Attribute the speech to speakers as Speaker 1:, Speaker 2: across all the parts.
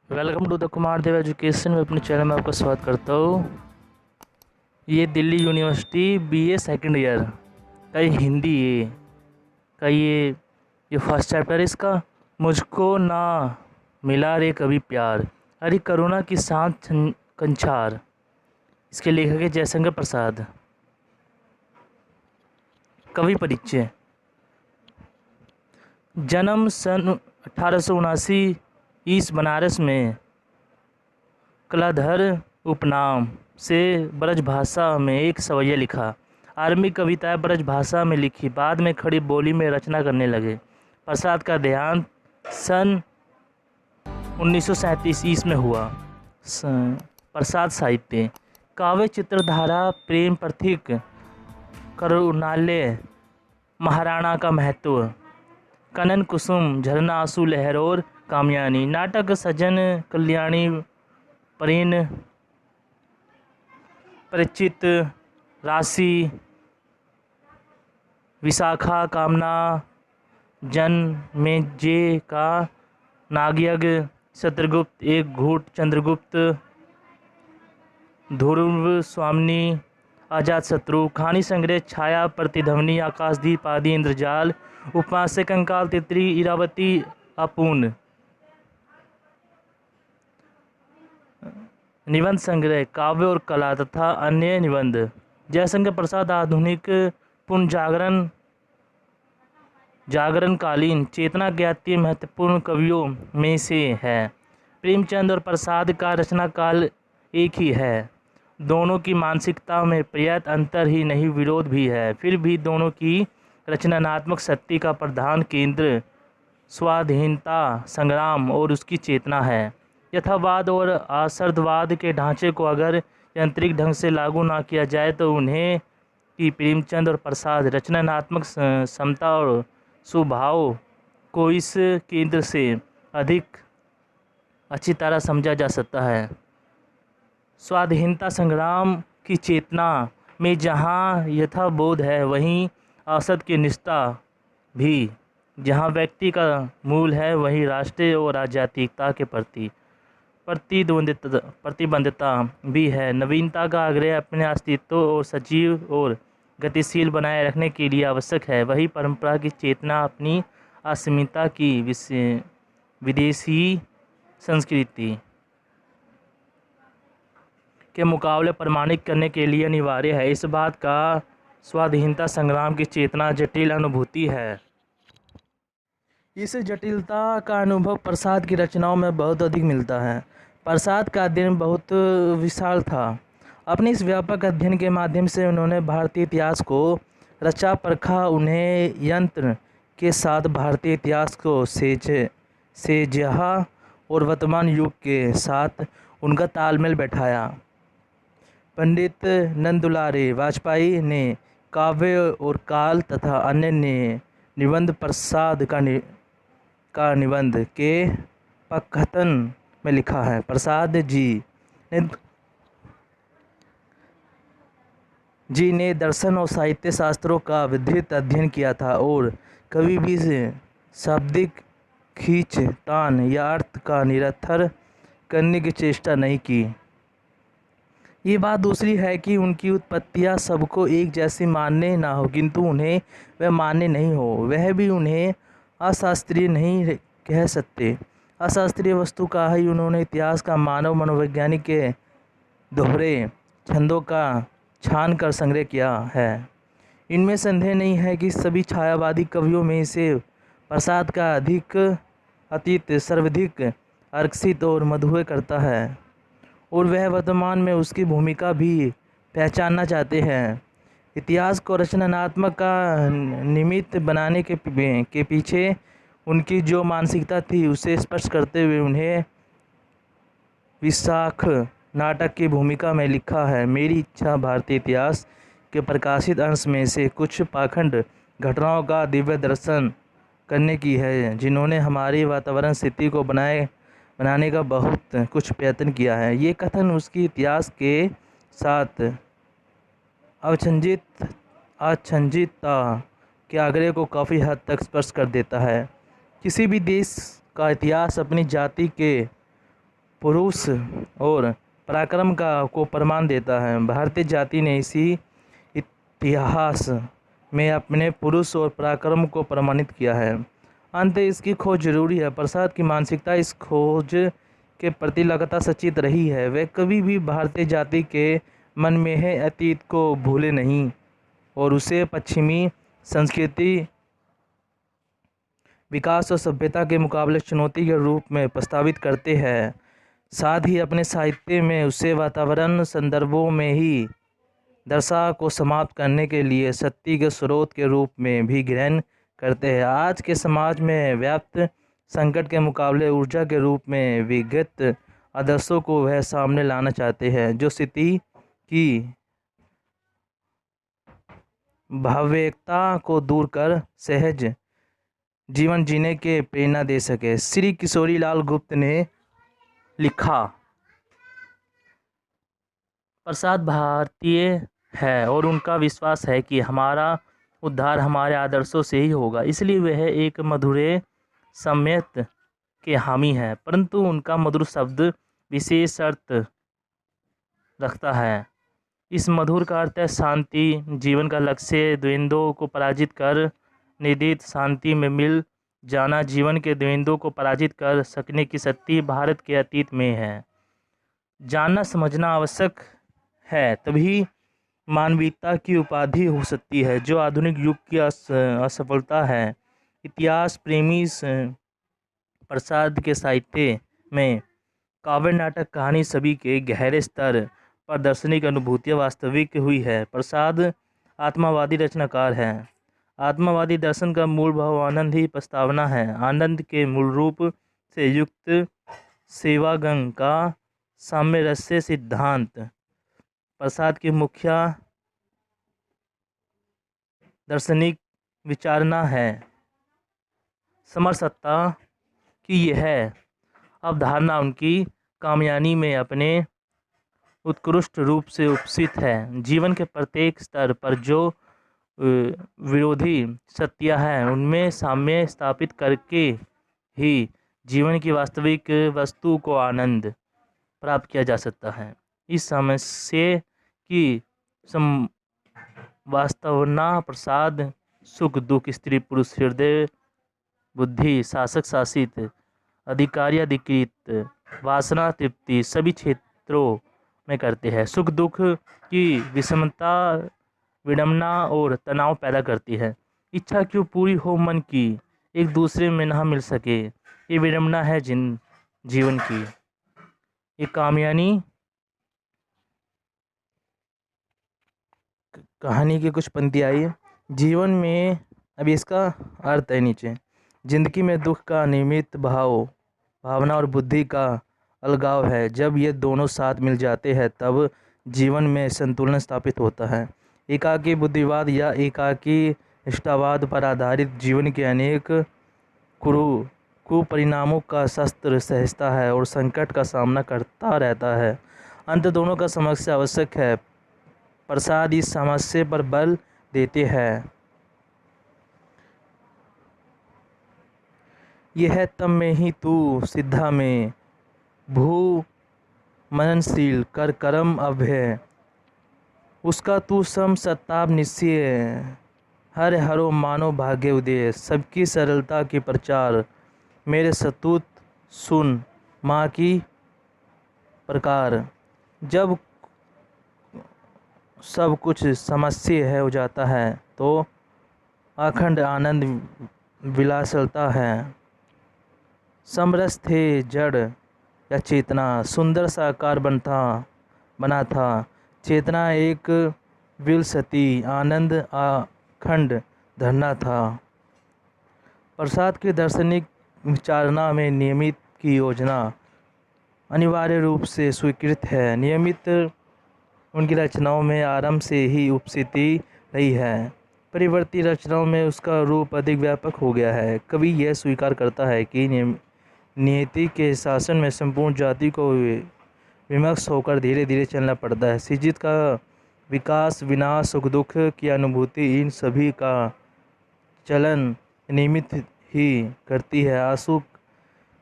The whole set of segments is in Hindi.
Speaker 1: Welcome to the Kumar Dev education में अपने चैनल में आपका स्वागत करता हूँ। ये Delhi university BA second year का ये हिंदी का ये फर्स्ट चैप्टर है इसका। मुझको ना मिला रे कभी प्यार, अरे करुणा की सांस कंछार। इसके लेखक है जयशंकर प्रसाद। कवि परिचय। जन्म सन 1879 ईस्ट बनारस में कलाधर उपनाम से ब्रज भाषा में एक सवैया लिखा। आरंभिक कविताएं ब्रज भाषा में लिखी, बाद में खड़ी बोली में रचना करने लगे। प्रसाद का देहांत सन 1937 ईस्वी में हुआ। प्रसाद साहित्य। काव्य चित्रधारा, प्रेम प्रतीक, करुणालय, महाराणा का महत्व, कनन कुसुम, झरना आंसू लहर और कामयानी। नाटक सज्जन कल्याणी, प्रेम, परिचित, राशि, विशाखा, कामना, जन में जे का, नागयज्ञ, शत्रुगुप्त, एक घूट, चंद्रगुप्त, ध्रुव स्वामिनी, अजात शत्रु। कहानी संग्रह छाया, प्रतिध्वनि, आकाशदीप आदि, इंद्रजाल, उपमा से कंकाल, तितली, इरावती, अपूर्ण। निबंध संग्रह काव्य और कला तथा अन्य निबंध। जयशंकर प्रसाद आधुनिक पुनर्जागरण जागरणकालीन चेतना के अति महत्वपूर्ण कवियों में से है। प्रेमचंद और प्रसाद का रचना काल एक ही है। दोनों की मानसिकता में पर्याप्त अंतर ही नहीं, विरोध भी है। फिर भी दोनों की रचनात्मक शक्ति का प्रधान केंद्र स्वाधीनता संग्राम और उसकी चेतना है। यथावाद और आसर्दवाद के ढांचे को अगर यांत्रिक ढंग से लागू ना किया जाए तो उन्हें कि प्रेमचंद और प्रसाद रचनात्मक क्षमता और स्वभाव को इस केंद्र से अधिक अच्छी तरह समझा जा सकता है। स्वाधीनता संग्राम की चेतना में जहाँ यथाबोध है, वहीं असत की निष्ठा भी, जहाँ व्यक्ति का मूल है, वहीं राष्ट्रीय और आध्यात्मिकता के प्रति प्रतिबद्धता भी है। नवीनता का आग्रह अपने अस्तित्व और सजीव और गतिशील बनाए रखने के लिए आवश्यक है। वही परंपरा की चेतना अपनी अस्मिता की विदेशी संस्कृति के मुकाबले प्रमाणित करने के लिए अनिवार्य है। इस बात का स्वाधीनता संग्राम की चेतना जटिल अनुभूति है। इस जटिलता का अनुभव प्रसाद की रचनाओं में बहुत अधिक मिलता है। प्रसाद का अध्ययन बहुत विशाल था। अपने इस व्यापक अध्ययन के माध्यम से उन्होंने भारतीय इतिहास को रचा परखा, उन्हें यंत्र के साथ भारतीय इतिहास को सेजहा और वर्तमान युग के साथ उनका तालमेल बैठाया। पंडित नंदुलारे वाजपेयी ने काव्य और काल तथा अन्य ने निबंध प्रसाद का निबंध के पखतन में लिखा है। प्रसाद जी ने दर्शन और साहित्य शास्त्रों का विस्तृत अध्ययन किया था और कभी भी शाब्दिक खींचतान या अर्थ का निरर्थक करने की चेष्टा नहीं की। ये बात दूसरी है कि उनकी उत्पत्तियां सबको एक जैसी मान्य ना हो, किंतु उन्हें वह मान्य नहीं हो, वह भी उन्हें अशास्त्रीय नहीं कह सकते। अशास्त्रीय वस्तु का ही उन्होंने इतिहास का मानव मनोवैज्ञानिक के दोहरे छंदों का छान कर संग्रह किया है। इनमें संदेह नहीं है कि सभी छायावादी कवियों में से प्रसाद का अतीत सर्वाधिक आकर्षित और मधुर करता है और वह वर्तमान में उसकी भूमिका भी पहचानना चाहते हैं। इतिहास को रचनात्मक का निमित्त बनाने के पीछे उनकी जो मानसिकता थी, उसे स्पष्ट करते हुए उन्हें विशाख नाटक की भूमिका में लिखा है। मेरी इच्छा भारतीय इतिहास के प्रकाशित अंश में से कुछ पाखंड घटनाओं का दिव्य दर्शन करने की है, जिन्होंने हमारी वातावरण स्थिति को बनाने का बहुत कुछ प्रयत्न किया है। ये कथन उसकी इतिहास के साथ अछंजितता के आग्रह को काफ़ी हद तक स्पष्ट कर देता है। किसी भी देश का इतिहास अपनी जाति के पुरुष और पराक्रम को प्रमाण देता है। भारतीय जाति ने इसी इतिहास में अपने पुरुष और पराक्रम को प्रमाणित किया है। अंत इसकी खोज जरूरी है। प्रसाद की मानसिकता इस खोज के प्रति लगातार सचेत रही है। वे कभी भी भारतीय जाति के मन में है अतीत को भूले नहीं और उसे पश्चिमी संस्कृति, विकास और सभ्यता के मुकाबले चुनौती के रूप में प्रस्तावित करते हैं। साथ ही अपने साहित्य में उसे वातावरण संदर्भों में ही दशा को समाप्त करने के लिए शक्ति के स्रोत के रूप में भी ग्रहण करते हैं। आज के समाज में व्याप्त संकट के मुकाबले ऊर्जा के रूप में विगत आदर्शों को वह सामने लाना चाहते हैं जो स्थिति की भावुकता को दूर कर सहज जीवन जीने के प्रेरणा दे सके। श्री किशोरीलाल गुप्त ने लिखा, प्रसाद भारतीय है और उनका विश्वास है कि हमारा उद्धार हमारे आदर्शों से ही होगा, इसलिए वह एक मधुरे सम्यत के हामी है। परंतु उनका मधुर शब्द विशेष शर्त रखता है। इस मधुर का अर्थ है शांति। जीवन का लक्ष्य द्वंद्वों को पराजित कर निदित शांति में मिल जाना। जीवन के द्वंद्वों को पराजित कर सकने की शक्ति भारत के अतीत में है। जानना समझना आवश्यक है, तभी मानवीयता की उपाधि हो सकती है जो आधुनिक युग की असफलता है। इतिहास प्रेमी प्रसाद के साहित्य में काव्य, नाटक, कहानी सभी के गहरे स्तर पर दार्शनिक अनुभूतियाँ वास्तविक हुई है। प्रसाद आत्मावादी रचनाकार है। आत्मावादी दर्शन का मूल भाव आनंद ही प्रस्तावना है। आनंद के मूल रूप से युक्त सेवागम का साम्यरस्य सिद्धांत प्रसाद की मुख्य दार्शनिक विचारना है। समरसत्ता की यह अवधारणा उनकी कामयानी में अपने उत्कृष्ट रूप से उपस्थित है। जीवन के प्रत्येक स्तर पर जो विरोधी सत्य है उनमें साम्य स्थापित करके ही जीवन की वास्तविक वस्तु को आनंद प्राप्त किया जा सकता है। इस समस्या की वास्तवना प्रसाद सुख दुख, स्त्री पुरुष, हृदय बुद्धि, शासक शासित, अधिकारी अधिकृत, वासना तृप्ति सभी क्षेत्रों में करते हैं। सुख दुख की विषमता विडंबना और तनाव पैदा करती है। इच्छा क्यों पूरी हो मन की, एक दूसरे में ना मिल सके, ये विडंबना है जीवन की। ये कामयानी कहानी की कुछ पंक्तियाँ आई। जीवन में अब इसका अर्थ है नीचे। जिंदगी में दुख का निमित्त भावना और बुद्धि का अलगाव है। जब ये दोनों साथ मिल जाते हैं तब जीवन में संतुलन स्थापित होता है। एकाकी बुद्धिवाद या एकाकी निष्ठावाद पर आधारित जीवन के अनेक कुपरिणामों का शस्त्र सहजता है और संकट का सामना करता रहता है। अंत दोनों का समस्या आवश्यक है। प्रसाद इस समस्या पर बल देते हैं। यह तम में ही तू सिद्धा में भू मननशील कर कर्म अभय, उसका तू सम सत्ताप निश्चय, हर हरो मानो भाग्य उदय, सबकी सरलता की प्रचार, मेरे सतूत सुन माँ की प्रकार। जब सब कुछ समस्या है हो जाता है तो अखंड आनंद विलासलता है। समरस थे जड़ या चेतना, सुंदर साकार बना था। चेतना एक विलसती आनंद अखंड धरना था। प्रसाद की दार्शनिक विचारना में नियमित की योजना अनिवार्य रूप से स्वीकृत है। नियमित उनकी रचनाओं में आरंभ से ही उपस्थिति रही है। परिवर्ती रचनाओं में उसका रूप अधिक व्यापक हो गया है। कवि यह स्वीकार करता है कि नियति के शासन में संपूर्ण जाति को विमक्ष होकर धीरे धीरे चलना पड़ता है। सृजित का विकास, विनाश, सुख दुख की अनुभूति, इन सभी का चलन नियमित ही करती है। आंसू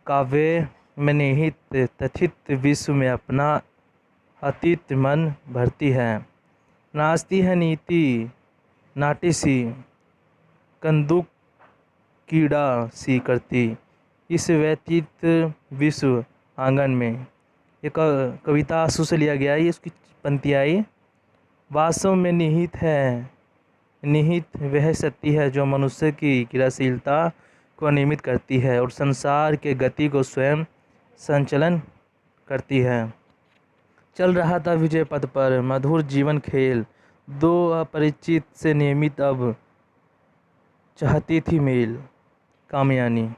Speaker 1: काव्य में निहित तथित विश्व में अपना अतीत मन भरती है। नाचती है नीति नाटी सी, कंदुक कीड़ा सी करती इस व्यतीत विश्व आंगन में। ये कविता आंसू से लिया गया है। ये उसकी पंक्तियाँ आई। वास्तव में निहित वह शक्ति है जो मनुष्य की क्रियाशीलता को नियमित करती है और संसार के गति को स्वयं संचालन करती है। चल रहा था विजय पथ पर मधुर जीवन खेल, दो अपरिचित से नियमित अब चाहती थी मेल। कामयानी।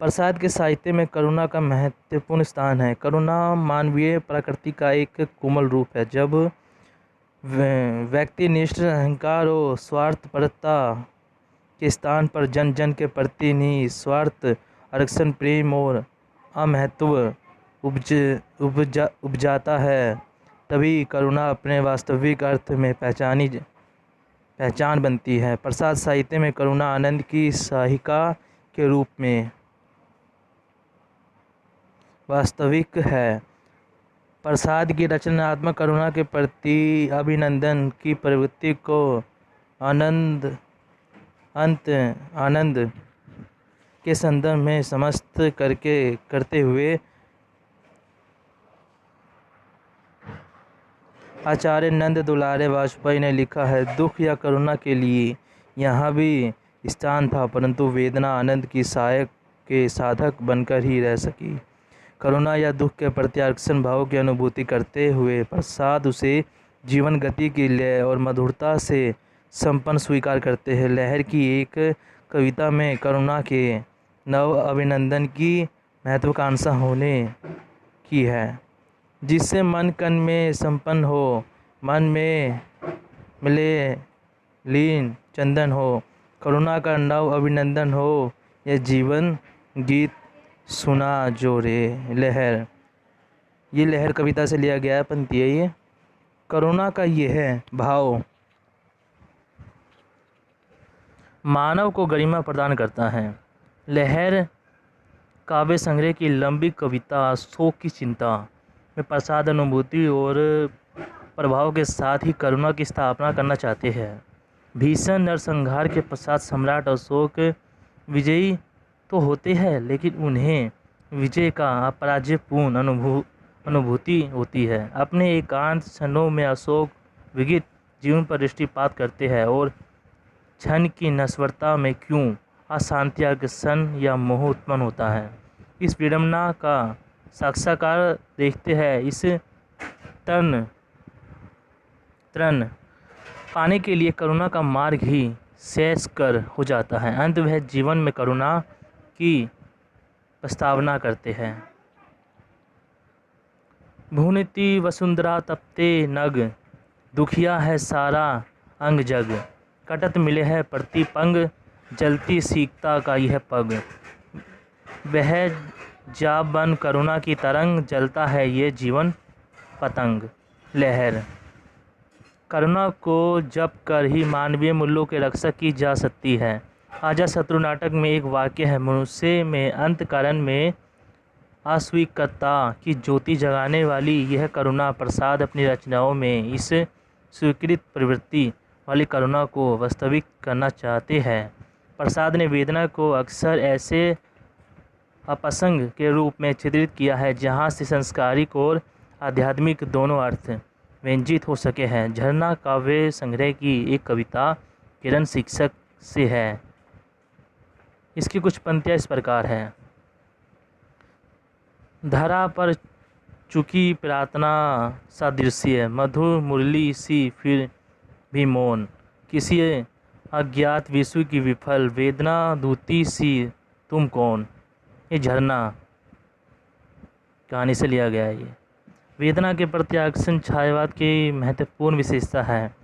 Speaker 1: प्रसाद के साहित्य में करुणा का महत्वपूर्ण स्थान है। करुणा मानवीय प्रकृति का एक कोमल रूप है। जब व्यक्तिनिष्ठ अहंकार और स्वार्थपरता के स्थान पर जन जन के प्रति निस्वार्थ आरक्षण, प्रेम और अमहत्व उपजाता है, तभी करुणा अपने वास्तविक अर्थ में पहचान बनती है। प्रसाद साहित्य में करुणा आनंद की सहायिका के रूप में वास्तविक है। प्रसाद की रचनात्मक करुणा के प्रति अभिनंदन की प्रवृत्ति को आनंद के संदर्भ में समस्त करते हुए आचार्य नंद दुलारे वाजपेयी ने लिखा है, दुख या करुणा के लिए यहाँ भी स्थान था, परंतु वेदना आनंद की सहायक के साधक बनकर ही रह सकी। करुणा या दुख के प्रति आकर्षण भाव की अनुभूति करते हुए प्रसाद उसे जीवन गति की लय और मधुरता से संपन्न स्वीकार करते हैं। लहर की एक कविता में करुणा के नव अभिनंदन की महत्वाकांक्षा होने की है, जिससे मन कन में संपन्न हो, मन में मिले लीन चंदन हो, करुणा का नव अभिनंदन हो, यह जीवन गीत सुना जो रे लहर। ये लहर कविता से लिया गया है पंक्ति है ये। करुणा का यह भाव मानव को गरिमा प्रदान करता है। लहर काव्य संग्रह की लंबी कविता शोक की चिंता में प्रसाद अनुभूति और प्रभाव के साथ ही करुणा की स्थापना करना चाहते हैं। भीषण नरसंहार के पश्चात सम्राट अशोक विजयी तो होते हैं, लेकिन उन्हें विजय का अपराजयपूर्ण अनुभूति होती है। अपने एकांत क्षणों में अशोक विगत जीवन पर दृष्टिपात करते हैं और क्षण की नश्वरता में क्यों अशांति, आकर्षण या मोह उत्पन्न होता है, इस विडंबना का साक्षात्कार देखते हैं। इस तरण पाने के लिए करुणा का मार्ग ही शेष कर हो जाता है। अंत वह जीवन में करुणा की प्रस्तावना करते हैं। भुनती वसुंधरा तपते नग, दुखिया है सारा अंग जग, कटत मिले है प्रतिपंग, जलती सीखता का यह पग। वह जा बन करुणा की तरंग, जलता है ये जीवन पतंग। लहर करुणा को जप कर ही मानवीय मूल्यों के रक्षक की जा सकती है। अजातशत्रु नाटक में एक वाक्य है, मनुष्य में अंतःकरण में अस्वीकृतता की ज्योति जगाने वाली यह करुणा। प्रसाद अपनी रचनाओं में इस स्वीकृत प्रवृत्ति वाली करुणा को वास्तविक करना चाहते हैं। प्रसाद ने वेदना को अक्सर ऐसे अपसंग के रूप में चित्रित किया है जहाँ से सांस्कृतिक और आध्यात्मिक दोनों अर्थ व्यंजित हो सके हैं। झरना काव्य संग्रह की एक कविता किरण शिक्षक से है। इसकी कुछ पंक्तियाँ इस प्रकार हैं। धरा पर चुकी प्रार्थना सादृश्य, मधुर मुरली सी फिर भी मौन, किसी अज्ञात विश्व की विफल वेदना दूती सी तुम कौन। ये झरना कहानी से लिया गया है। ये वेदना के प्रति आकर्षण छायावाद की महत्वपूर्ण विशेषता है।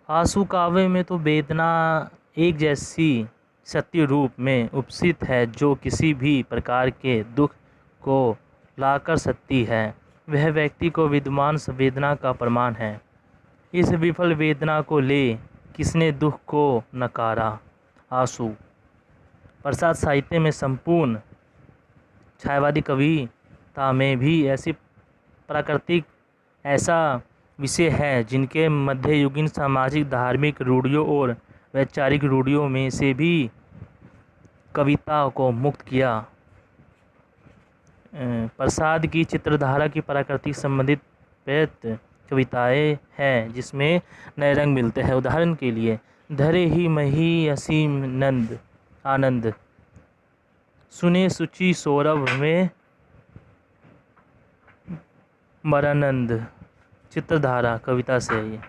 Speaker 1: आंसू काव्य में तो वेदना एक जैसी सत्य रूप में उपस्थित है जो किसी भी प्रकार के दुख को ला कर सकती है। वह व्यक्ति को विद्यमान संवेदना का प्रमाण है। इस विफल वेदना को ले किसने दुख को नकारा। आंसू प्रसाद साहित्य में संपूर्ण छायावादी कविता में भी ऐसी प्राकृतिक ऐसा विषय है जिनके मध्ययुगीन सामाजिक धार्मिक रूढ़ियों और वैचारिक रूढ़ियों में से भी कविता को मुक्त किया। प्रसाद की चित्रधारा की प्राकृतिक संबंधित प्रेत कविताएं हैं जिसमें नए रंग मिलते हैं। उदाहरण के लिए धरे ही मही असीम नंद आनंद, सुने सुचि सौरभ में मरानंद चित्रधारा कविता से है।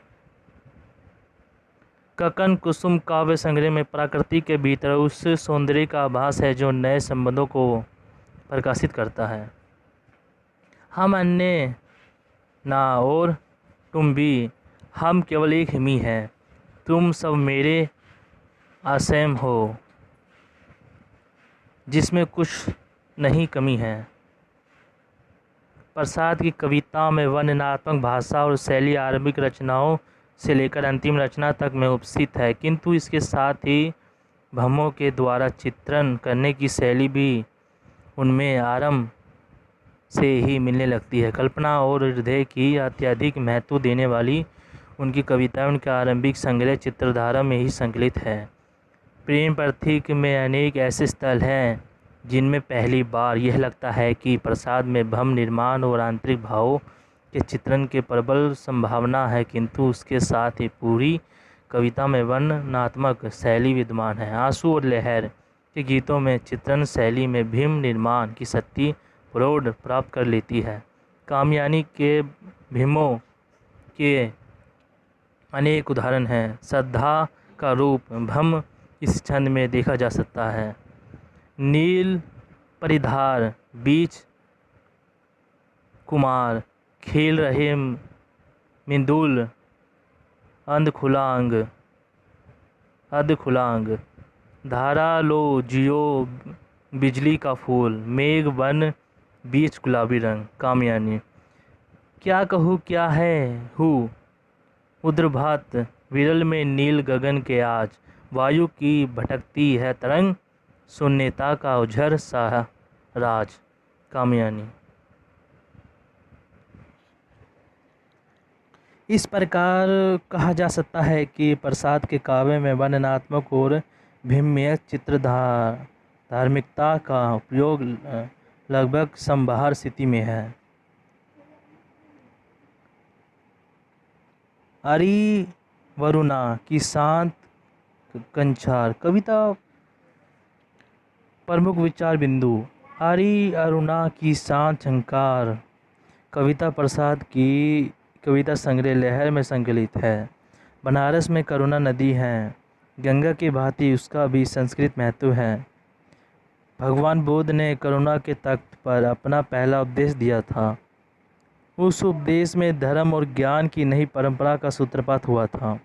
Speaker 1: ककन कुसुम काव्य संग्रह में प्रकृति के भीतर उस सौंदर्य का आभास है जो नए संबंधों को प्रकाशित करता है। हम अन्य ना और तुम भी, हम केवल एक ही हैं, तुम सब मेरे आसेम हो, जिसमें कुछ नहीं कमी है। प्रसाद की कविता में वर्णनात्मक भाषा और शैली आरंभिक रचनाओं से लेकर अंतिम रचना तक में उपस्थित है, किंतु इसके साथ ही भ्रमों के द्वारा चित्रण करने की शैली भी उनमें आरंभ से ही मिलने लगती है। कल्पना और हृदय की अत्यधिक महत्व देने वाली उनकी कविताएं उनके आरंभिक संग्रह चित्रधारा में ही संकलित है। प्रेम प्रतीक में अनेक ऐसे स्थल हैं जिनमें पहली बार यह लगता है कि प्रसाद में भ्रम निर्माण और आंतरिक भावों के चित्रण के प्रबल संभावना है, किंतु उसके साथ ही पूरी कविता में वर्णनात्मक शैली विद्यमान है। आंसू और लहर के गीतों में चित्रण शैली में भ्रम निर्माण की शक्ति प्रौढ़ प्राप्त कर लेती है। कामयानी के भ्रमों के अनेक उदाहरण हैं। श्रद्धा का रूप भ्रम इस छंद में देखा जा सकता है। नील परिधार बीच कुमार खेल रहे मिंदुल अंध खुलांग धारा लो जियो बिजली का फूल मेघ बन बीच गुलाबी रंग। कामयानी क्या कहूँ क्या है हूँ उद्रभात विरल में नील गगन के आज, वायु की भटकती है तरंग शून्यता का उझर सा राज। कामयानी इस प्रकार कहा जा सकता है कि प्रसाद के काव्य में वर्णनात्मक और भिम्य चित्र धार्मिकता का उपयोग लगभग समभार स्थिति में है। अरी वरुणा की शांत कंछार कविता प्रमुख विचार बिंदु। आरी अरुणा की शांत झंकार कविता प्रसाद की कविता संग्रह लहर में संकलित है। बनारस में करुणा नदी है, गंगा की भांति उसका भी संस्कृत महत्व है। भगवान बुद्ध ने करुणा के तख्त पर अपना पहला उपदेश दिया था। उस उपदेश में धर्म और ज्ञान की नई परंपरा का सूत्रपात हुआ था।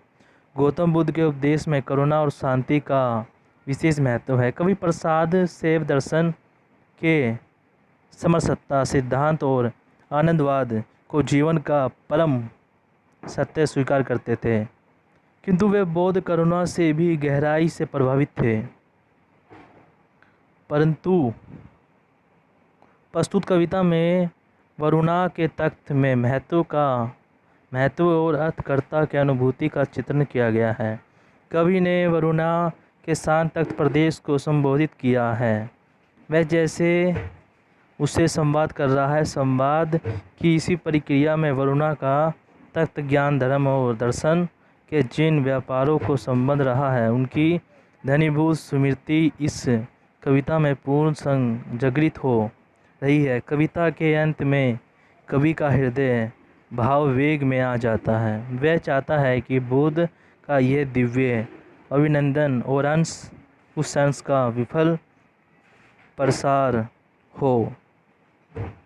Speaker 1: गौतम बुद्ध के उपदेश में करुणा और शांति का विशेष महत्व है। कवि प्रसाद शैव दर्शन के समरसत्ता सिद्धांत और आनंदवाद को जीवन का परम सत्य स्वीकार करते थे, किंतु वे बौद्ध करुणा से भी गहराई से प्रभावित थे। परंतु प्रस्तुत कविता में वरुणा के तख्त में महत्व और अर्थकर्ता के अनुभूति का चित्रण किया गया है। कवि ने वरुणा के शांत तख्त प्रदेश को संबोधित किया है। वह जैसे उससे संवाद कर रहा है। संवाद की इसी प्रक्रिया में वरुणा का तख्त ज्ञान धर्म और दर्शन के जिन व्यापारों को संबंध रहा है उनकी धनीभूत स्मृति इस कविता में पूर्ण संजगृत हो रही है। कविता के अंत में कवि का हृदय भाव वेग में आ जाता है। वह चाहता है कि बुद्ध का यह दिव्य अभिनंदन और उस अंश का विफल प्रसार हो।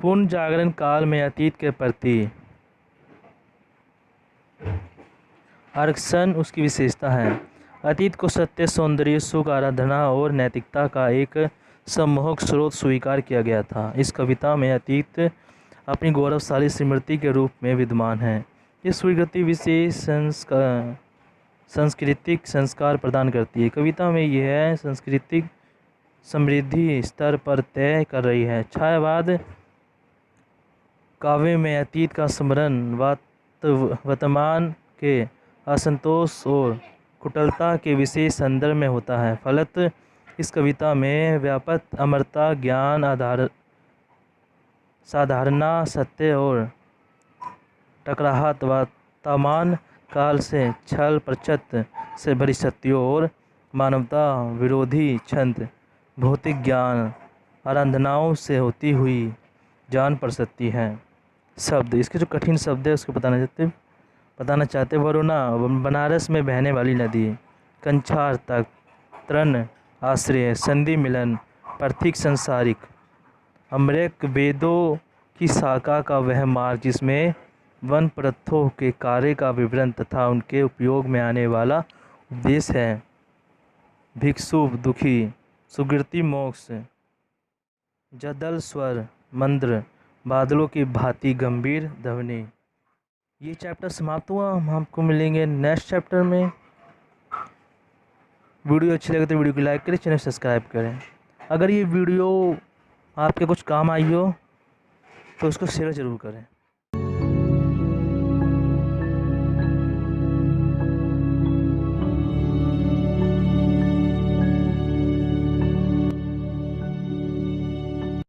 Speaker 1: पूर्ण जागरण काल में अतीत के प्रति आकर्षण उसकी विशेषता है। अतीत को सत्य सौंदर्य सुख आराधना और नैतिकता का एक सम्मोहक स्रोत स्वीकार किया गया था। इस कविता में अतीत अपनी गौरवशाली स्मृति के रूप में विद्यमान है। इस स्वीकृति विशेष सांस्कृतिक संस्कार प्रदान करती है। कविता में यह सांस्कृतिक समृद्धि स्तर पर तय कर रही है। छायावाद काव्य में अतीत का स्मरण वर्तमान के असंतोष और कुटिलता के विशेष संदर्भ में होता है। फलत इस कविता में व्यापक अमरता, ज्ञान, साधारणा, सत्य और टकराहट वर्तमान काल से छल प्रचत से भरी शक्तियों और मानवता विरोधी छंद भौतिक ज्ञान आराधनाओं से होती हुई जान पड़ सकती है। शब्द, इसके जो कठिन शब्द है उसको बताना चाहते वरुणा, बनारस में बहने वाली नदी। कंछार तक, तृण आश्रय, संधि मिलन, प्रतीक संसारिक। अमृक, वेदों की शाखा का वह मार्ग जिसमें वन प्रथों के कार्य का विवरण तथा उनके उपयोग में आने वाला उपदेश है। भिक्षु, दुखी, सुकृति, मोक्ष। जदल स्वर, मंद्र, बादलों की भांति गंभीर ध्वनि। ये चैप्टर समाप्त हुआ। हम आपको मिलेंगे नेक्स्ट चैप्टर में। वीडियो अच्छी लगे तो वीडियो को लाइक करें, चैनल सब्सक्राइब करें। अगर ये वीडियो आपके कुछ काम आई हो तो उसको शेयर ज़रूर करें।